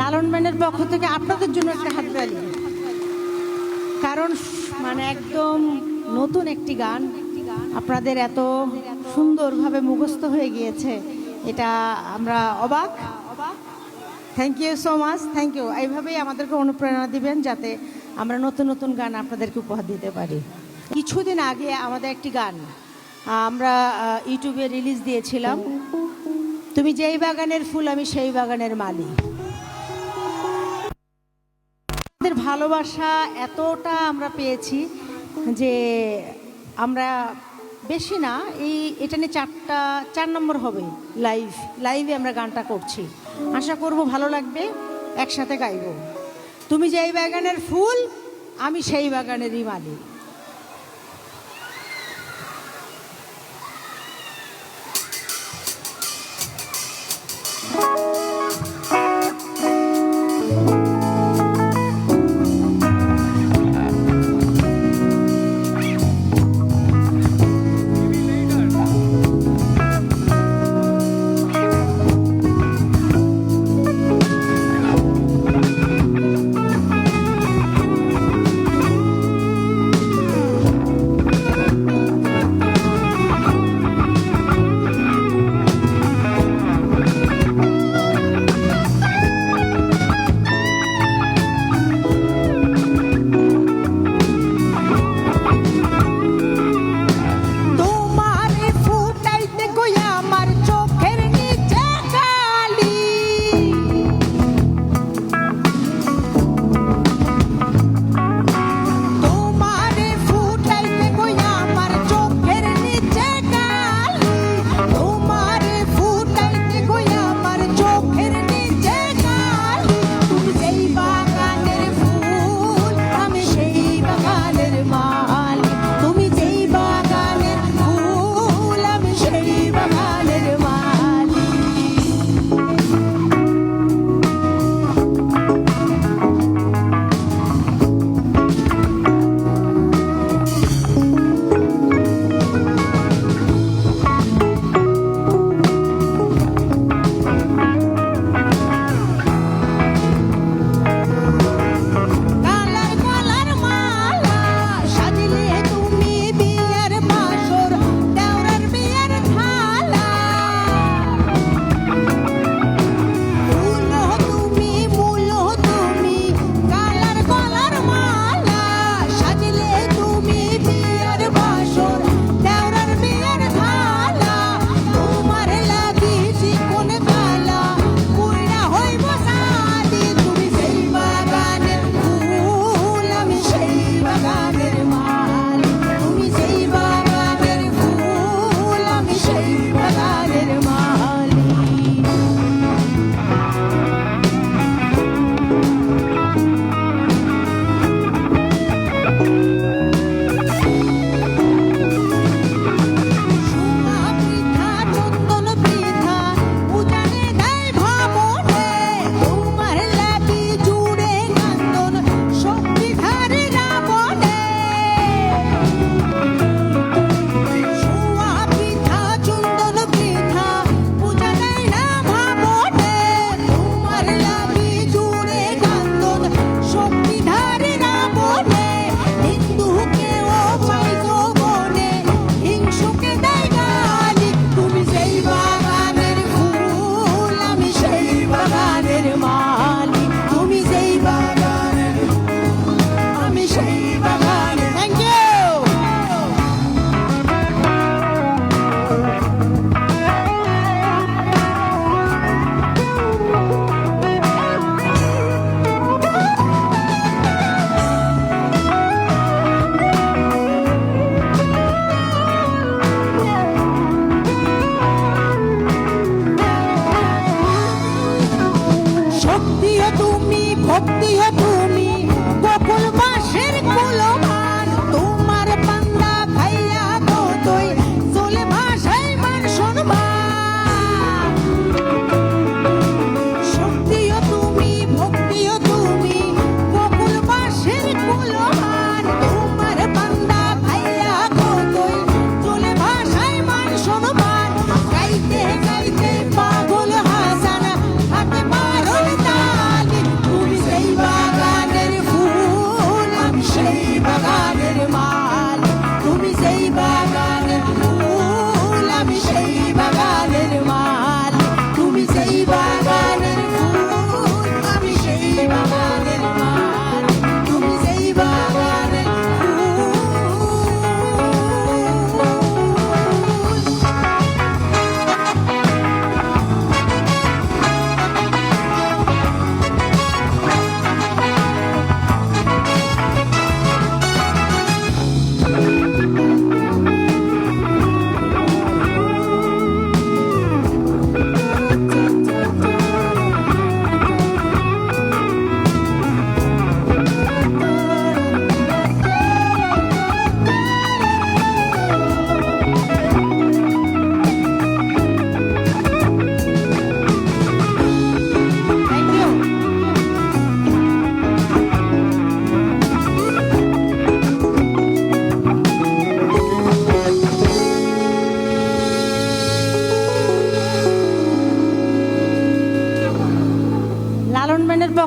লালন ব্যান্ডের পক্ষ থেকে আপনাদের জন্য একটা হাততালি। কারণ মানে একদম নতুন একটি গান আপনাদের এত সুন্দরভাবে মুখস্থ হয়ে গিয়েছে, এটা আমরা অবাক। Thank you so much, thank you. এইভাবেই আমাদেরকে অনুপ্রেরণা দিবেন যাতে আমরা নতুন নতুন গান আপনাদেরকে উপহার দিতে পারি। কিছুদিন আগে আমাদের একটি গান আমরা ইউটিউবে রিলিজ দিয়েছিলাম, তুমি যেই বাগানের ফুল আমি সেই বাগানের মালি। আমাদের ভালোবাসা এতটা আমরা পেয়েছি যে আমরা বেশি না, এটা নিয়ে 4 নম্বর হবে লাইভে আমরা গানটা করছি। আশা করব ভালো লাগবে, একসাথে গাইব। তুমি যেই বাগানের ফুল আমি সেই বাগানেরই মালি।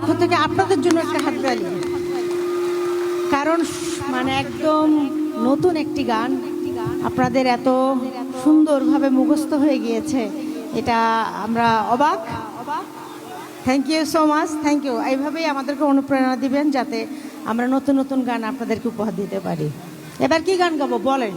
পক্ষ থেকে আপনাদের জন্য একটা হাততালি, কারণ মানে একদম নতুন একটি গান আপনাদের এত সুন্দরভাবে মুখস্থ হয়ে গিয়েছে, এটা আমরা অবাক। Thank you so much, thank you. এইভাবেই আমাদেরকে অনুপ্রেরণা দিবেন যাতে আমরা নতুন নতুন গান আপনাদেরকে উপহার দিতে পারি। এবার কি গান গাবো বলেন?